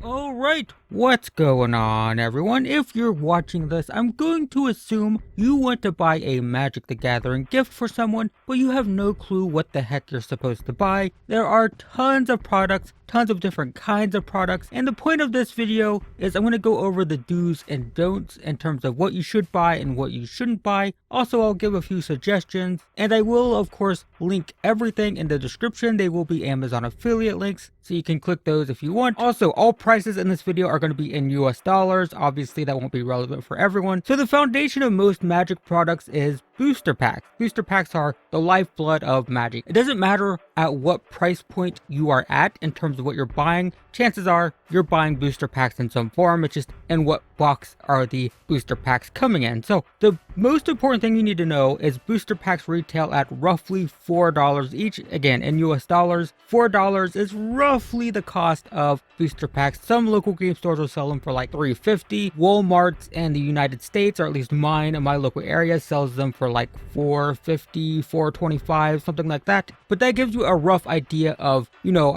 Alright, what's going on everyone? If you're watching this, I'm going to assume you want to buy a Magic the Gathering gift for someone, but you have no clue what the heck you're supposed to buy. There are tons of products, tons of different kinds of products, and the point of this video is I'm going to go over the do's and don'ts in terms of what you should buy and what you shouldn't buy. Also, I'll give a few suggestions, and I will of course link everything in the description. They will be Amazon affiliate links, so you can click those if you want. Also, all prices in this video are going to be in US dollars. Obviously, that won't be relevant for everyone. So the foundation of most Magic products is booster packs. Booster packs are the lifeblood of Magic. It doesn't matter at what price point you are at in terms of what you're buying. Chances are you're buying booster packs in some form. It's just in what box are the booster packs coming in. So the most important thing you need to know is booster packs retail at roughly $4 each. Again, in US dollars, $4 is roughly the cost of booster packs. Some local game stores will sell them for like $3.50. Walmart's in the United States, or at least mine in my local area, sells them for like $4.50, $4.25, something like that. But that gives you a rough idea of,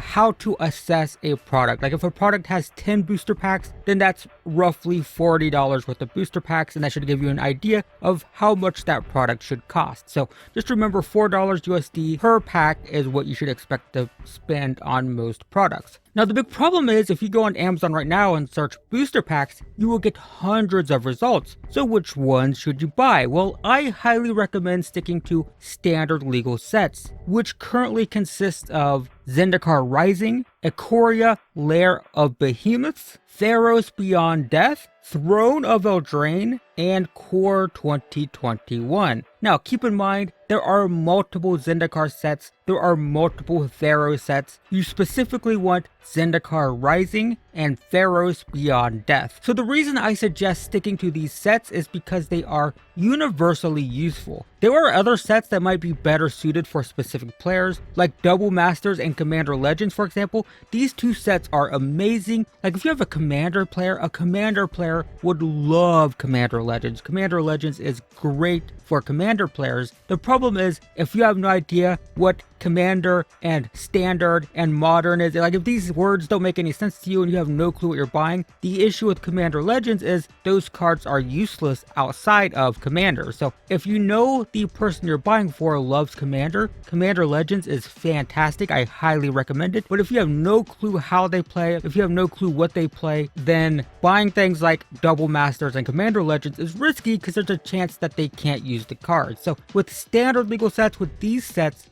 how to assess a product. Like if a product has 10 booster packs, then that's roughly $40 worth of booster packs, and that should give you an idea of how much that product should cost. So just remember, $4 USD per pack is what you should expect to spend on most products. Now, the big problem is if you go on Amazon right now and search booster packs, you will get hundreds of results. So which ones should you buy? Well, I highly recommend sticking to standard legal sets, which currently consist of Zendikar Rising, Ikoria, Lair of Behemoths, Theros Beyond Death, Throne of Eldraine, and Core 2021. Now, keep in mind, there are multiple Zendikar sets, there are multiple Theros sets. You specifically want Zendikar Rising and Theros Beyond Death. So the reason I suggest sticking to these sets is because they are universally useful. There are other sets that might be better suited for specific players, like Double Masters and Commander Legends, for example. These two sets are amazing. Like if you have a Commander player would love Commander Legends. Commander Legends is great for Commander players. The problem is if you have no idea what Commander and Standard and Modern is, like if these words don't make any sense to you and you have no clue what you're buying, the issue with Commander Legends is those cards are useless outside of Commander. So if you know the person you're buying for loves Commander, Commander Legends is fantastic. I highly recommend it. But if you have no clue how they play, if you have no clue what they play, then buying things like Double Masters and Commander Legends is risky because there's a chance that they can't use the cards. So with standard legal sets, with these sets,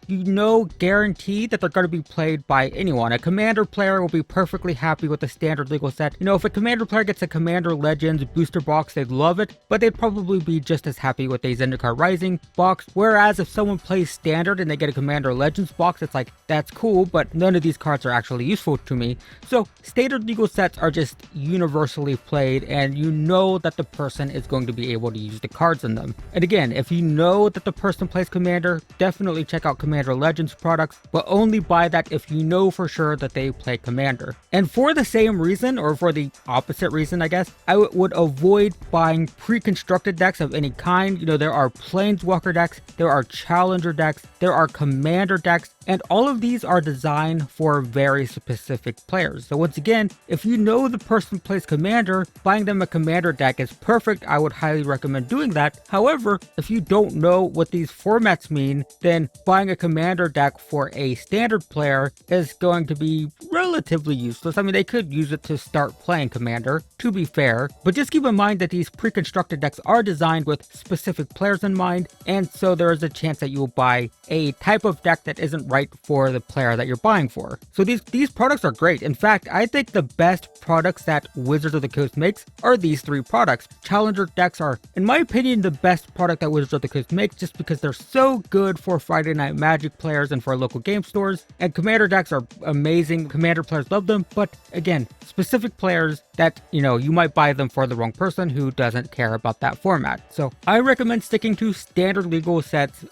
guarantee that they're going to be played by anyone. A Commander player will be perfectly happy with the standard legal set. If a Commander player gets a Commander Legends booster box, they'd love it, but they'd probably be just as happy with a Zendikar Rising box. Whereas if someone plays Standard and they get a Commander Legends box, it's like, that's cool, but none of these cards are actually useful to me. So standard legal sets are just universally played, and you know that the person is going to be able to use the cards in them. And again, if you know that the person plays Commander, definitely check out Commander Legends products, but only buy that if you know for sure that they play Commander. And for the same reason, or for the opposite reason, I guess, I would avoid buying pre-constructed decks of any kind. There are Planeswalker decks, there are Challenger decks, there are Commander decks, and all of these are designed for very specific players. So once again, if you know the person plays Commander, buying them a Commander deck is perfect. I would highly recommend doing that. However, if you don't know what these formats mean, then buying a Commander deck for a Standard player is going to be relatively useless. I mean, they could use it to start playing Commander, to be fair, but just keep in mind that these pre-constructed decks are designed with specific players in mind, and so there is a chance that you will buy a type of deck that isn't right for the player that you're buying for. So these products are great. In fact, I think the best products that Wizards of the Coast makes are these three products. Challenger decks are, in my opinion, the best product that Wizards of the Coast makes, just because they're so good for Friday Night Magic players and for local game stores. And Commander decks are amazing. Commander players love them, but again, specific players that, you might buy them for the wrong person who doesn't care about that format. So I recommend sticking to standard legal sets,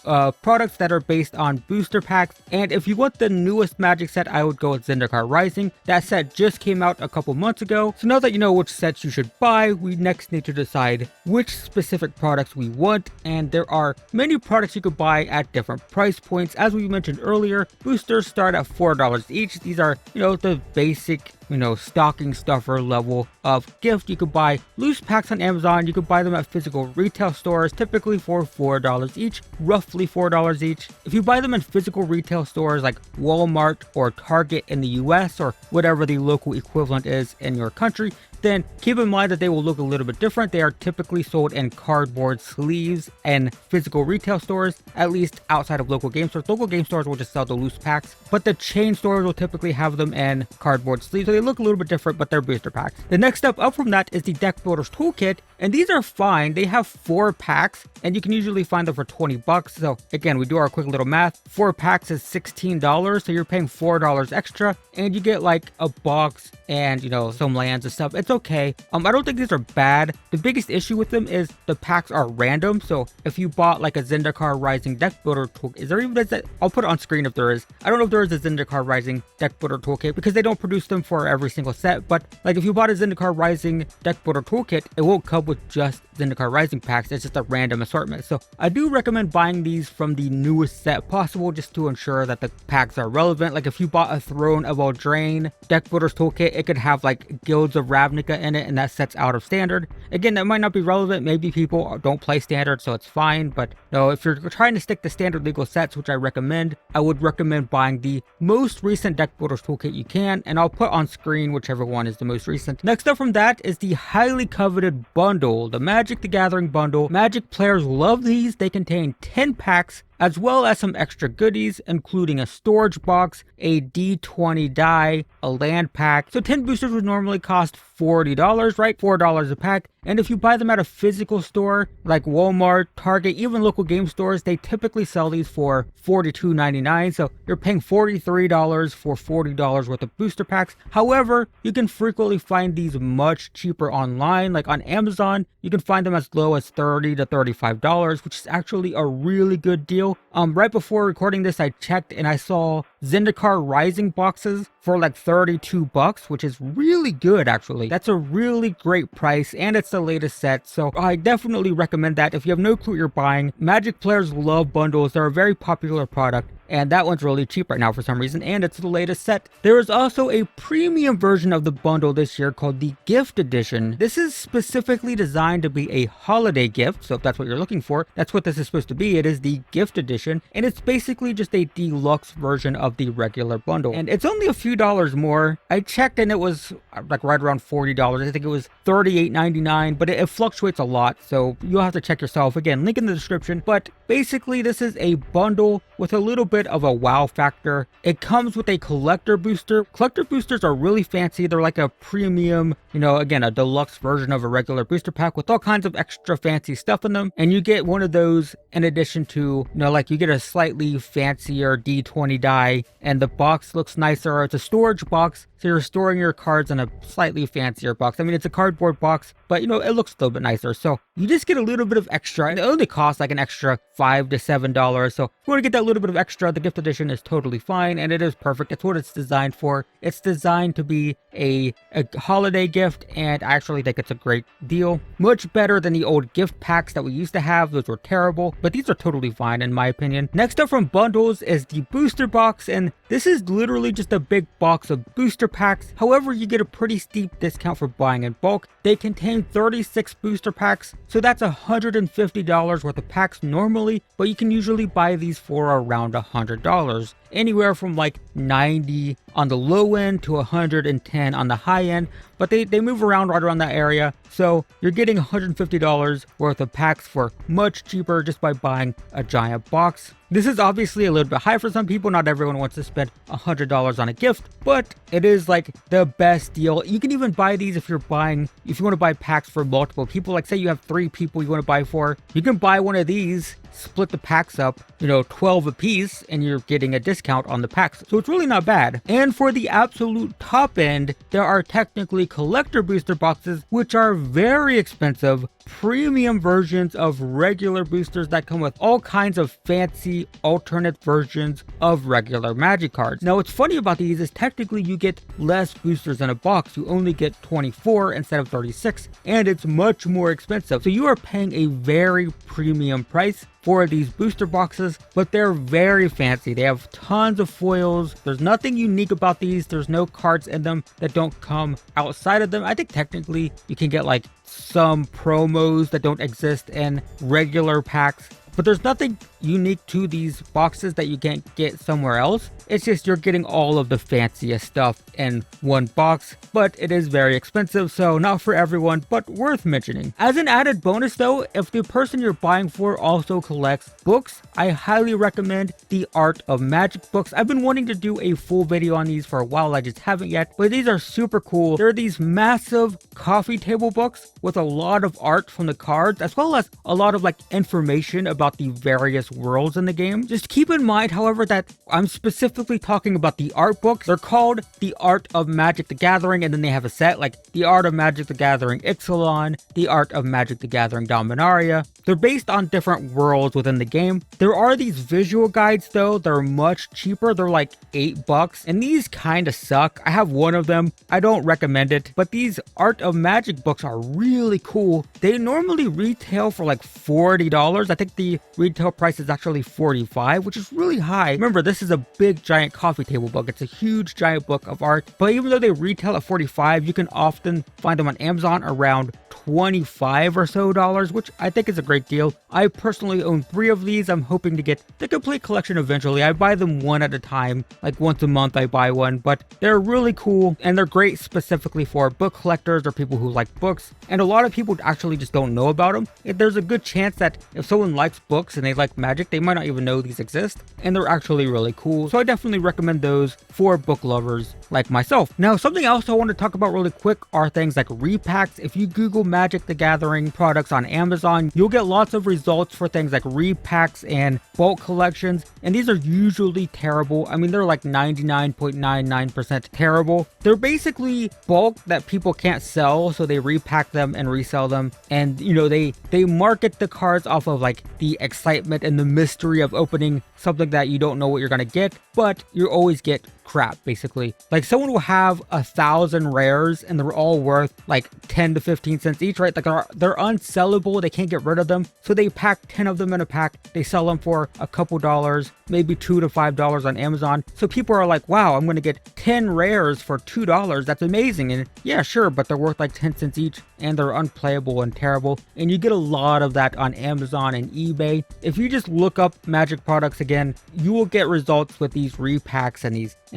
products that are based on booster packs. And if you want the newest Magic set, I would go with Zendikar Rising. That set just came out a couple months ago. So now that you know which sets you should buy, we next need to decide which specific products we want. And there are many products you could buy at different price points. As we mentioned earlier, boosters start at $4 each. These are, the basic, stocking stuffer level of gift. You could buy loose packs on Amazon. You could buy them at physical retail stores, typically for $4 each, roughly $4 each. If you buy them in physical retail stores like Walmart or Target in the US, or whatever the local equivalent is in your country, then keep in mind that they will look a little bit different. They are typically sold in cardboard sleeves and physical retail stores, at least outside of local game stores. Local game stores will just sell the loose packs, but the chain stores will typically have them in cardboard sleeves. So they look a little bit different, but they're booster packs. The next step up from that is the Deck Builder's Toolkit, and these are fine. They have 4 packs, and you can usually find them for $20. So again, we do our quick little math. 4 packs is $16, so you're paying $4 extra, and you get like a box and, some lands and stuff. It's okay. I don't think these are bad. The biggest issue with them is the packs are random. So if you bought like a Zendikar Rising Deck Builder Toolkit, is there even a, I'll put it on screen if there is. I don't know if there is a Zendikar Rising Deck Builder Toolkit because they don't produce them for every single set. But like if you bought a Zendikar Rising Deck Builder Toolkit, it won't come with just Zendikar Rising packs. It's just a random assortment. So I do recommend buying these from the newest set possible, just to ensure that the packs are relevant. Like if you bought a Throne of Eldraine Deck Builder's Toolkit, it could have like Guilds of Ravnica in it, and that set's out of standard. Again, that might not be relevant. Maybe people don't play standard, so it's fine. But no, if you're trying to stick to standard legal sets, which I recommend, I would recommend buying the most recent Deck Builder's Toolkit you can, and I'll put on screen whichever one is the most recent. Next up from that is the highly coveted bundle, the Magic the Gathering bundle. Magic players love these. They contain 10 packs, as well as some extra goodies, including a storage box, a D20 die, a land pack. So 10 boosters would normally cost $40, right? $4 a pack. And if you buy them at a physical store like Walmart, Target, even local game stores, they typically sell these for $42.99. So you're paying $43 for $40 worth of booster packs. However, you can frequently find these much cheaper online. Like on Amazon, you can find them as low as $30 to $35, which is actually a really good deal. Right before recording this, I checked and I saw Zendikar Rising boxes for like $32, which is really good actually. That's a really great price, and it's the latest set, so I definitely recommend that. If you have no clue what you're buying, Magic players love bundles. They're a very popular product, and that one's really cheap right now for some reason, and it's the latest set. There is also a premium version of the bundle this year called the Gift Edition. This is specifically designed to be a holiday gift, so if that's what you're looking for, that's what this is supposed to be. It is the Gift Edition, and it's basically just a deluxe version of the regular bundle, and it's only a few dollars more. I checked and it was like right around $40. I think it was $38.99, but it fluctuates a lot, so you'll have to check yourself. Again, link in the description. But basically this is a bundle with a little bit of a wow factor. It comes with a collector booster. Collector boosters are really fancy. They're like a premium, again, a deluxe version of a regular booster pack with all kinds of extra fancy stuff in them. And you get one of those in addition to, like you get a slightly fancier D20 die, and the box looks nicer. It's a storage box, so you're storing your cards in a slightly fancier box. I mean, it's a cardboard box, but it looks a little bit nicer. So you just get a little bit of extra, and it only costs like an extra $5 to $7. So if you want to get that little bit of extra, the Gift Edition is totally fine, and it is perfect. It's what it's designed for. It's designed to be a holiday gift, and I actually think it's a great deal. Much better than the old gift packs that we used to have. Those were terrible, but these are totally fine in my opinion. Next up from bundles is the booster box, and this is literally just a big box of booster packs. However, you get a pretty steep discount for buying in bulk. They contain 36 booster packs, so that's $150 worth of packs normally, but you can usually buy these for around $100. Anywhere from like 90 on the low end to 110 on the high end, but they move around right around that area. So you're getting $150 worth of packs for much cheaper just by buying a giant box. This is obviously a little bit high for some people. Not everyone wants to spend $100 on a gift, but it is like the best deal. You can even buy these if you want to buy packs for multiple people. Like say you have 3 people you want to buy for, you can buy one of these, split the packs up, 12 a piece, and you're getting a discount discount on the packs, so it's really not bad. And for the absolute top end, there are technically collector booster boxes, which are very expensive, premium versions of regular boosters that come with all kinds of fancy alternate versions of regular Magic cards. Now what's funny about these is technically you get less boosters in a box. You only get 24 instead of 36, and it's much more expensive. So you are paying a very premium price for these booster boxes, but they're very fancy. They have tons of foils. There's nothing unique about these. There's no cards in them that don't come outside of them. I think technically you can get like some promos that don't exist in regular packs, but there's nothing unique to these boxes that you can't get somewhere else. It's just you're getting all of the fanciest stuff in one box, but it is very expensive, so not for everyone, but worth mentioning. As an added bonus though, if the person you're buying for also collects books, I highly recommend the Art of Magic books. I've been wanting to do a full video on these for a while, I just haven't yet, but these are super cool. They're these massive coffee table books with a lot of art from the cards, as well as a lot of like information about the various worlds in the game. Just keep in mind, however, that I'm specifically talking about the art books. They're called the Art of Magic the Gathering, and then they have a set like the Art of Magic the Gathering Ixalan, the Art of Magic the Gathering Dominaria. They're based on different worlds within the game. There are these visual guides though. They're much cheaper. They're like $8, and these kind of suck. I have one of them. I don't recommend it, but these Art of Magic books are really cool. They normally retail for like $40. I think the retail price is actually $45, which is really high. Remember, this is a big giant coffee table book. It's a huge giant book of art, but even though they retail at $45, you can often find them on Amazon around $25 or so, which I think is a great deal. I personally own 3 of these. I'm hoping to get the complete collection eventually. I buy them one at a time, like once a month I buy one, but they're really cool and they're great specifically for book collectors or people who like books. And a lot of people actually just don't know about them. There's a good chance that if someone likes books and they like Magic, they might not even know these exist, and they're actually really cool. So I definitely recommend those for book lovers like myself. Now, something else I want to talk about really quick are things like repacks. If you Google Magic the Gathering products on Amazon, you'll get lots of results for things like repacks and bulk collections, and these are usually terrible. I mean, they're like 99.99% terrible. They're basically bulk that people can't sell, so they repack them and resell them, and you know, they market the cards off of like the excitement and the mystery of opening something that you don't know what you're gonna get, but you always get crap basically. Like someone will have 1,000 rares and they're all worth like 10 to 15 cents each, right? Like they're unsellable, they can't get rid of them, so they pack 10 of them in a pack. They sell them for a couple dollars, maybe $2 to $5 on Amazon. So people are like, wow, I'm gonna get 10 rares for $2, that's amazing. And yeah, sure, but they're worth like 10 cents each and they're unplayable and terrible, and you get a lot of that on Amazon and eBay. If you just look up Magic products again, you will get results with these repacks and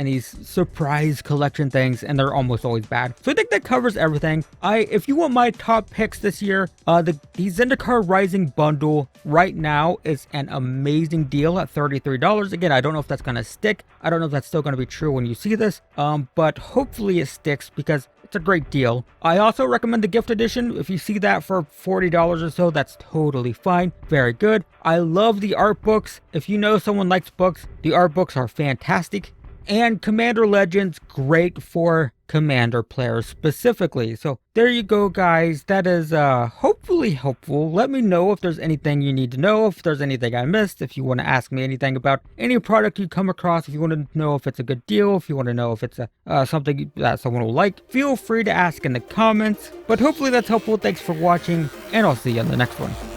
these surprise collection things, and they're almost always bad. So I think that covers everything. If you want my top picks this year, the Zendikar Rising bundle right now is an amazing deal at $33. Again, I don't know if that's gonna stick. I don't know if that's still gonna be true when you see this, but hopefully it sticks because it's a great deal. I also recommend the gift edition. If you see that for $40 or so, that's totally fine. Very good. I love the art books. If you know someone likes books, the art books are fantastic. And Commander Legends, great for Commander players specifically. So there you go, guys. That is hopefully helpful. Let me know if there's anything you need to know, if there's anything I missed, if you want to ask me anything about any product you come across, if you want to know if it's a good deal, if you want to know if it's something that someone will like, feel free to ask in the comments. But hopefully that's helpful. Thanks for watching, and I'll see you on the next one.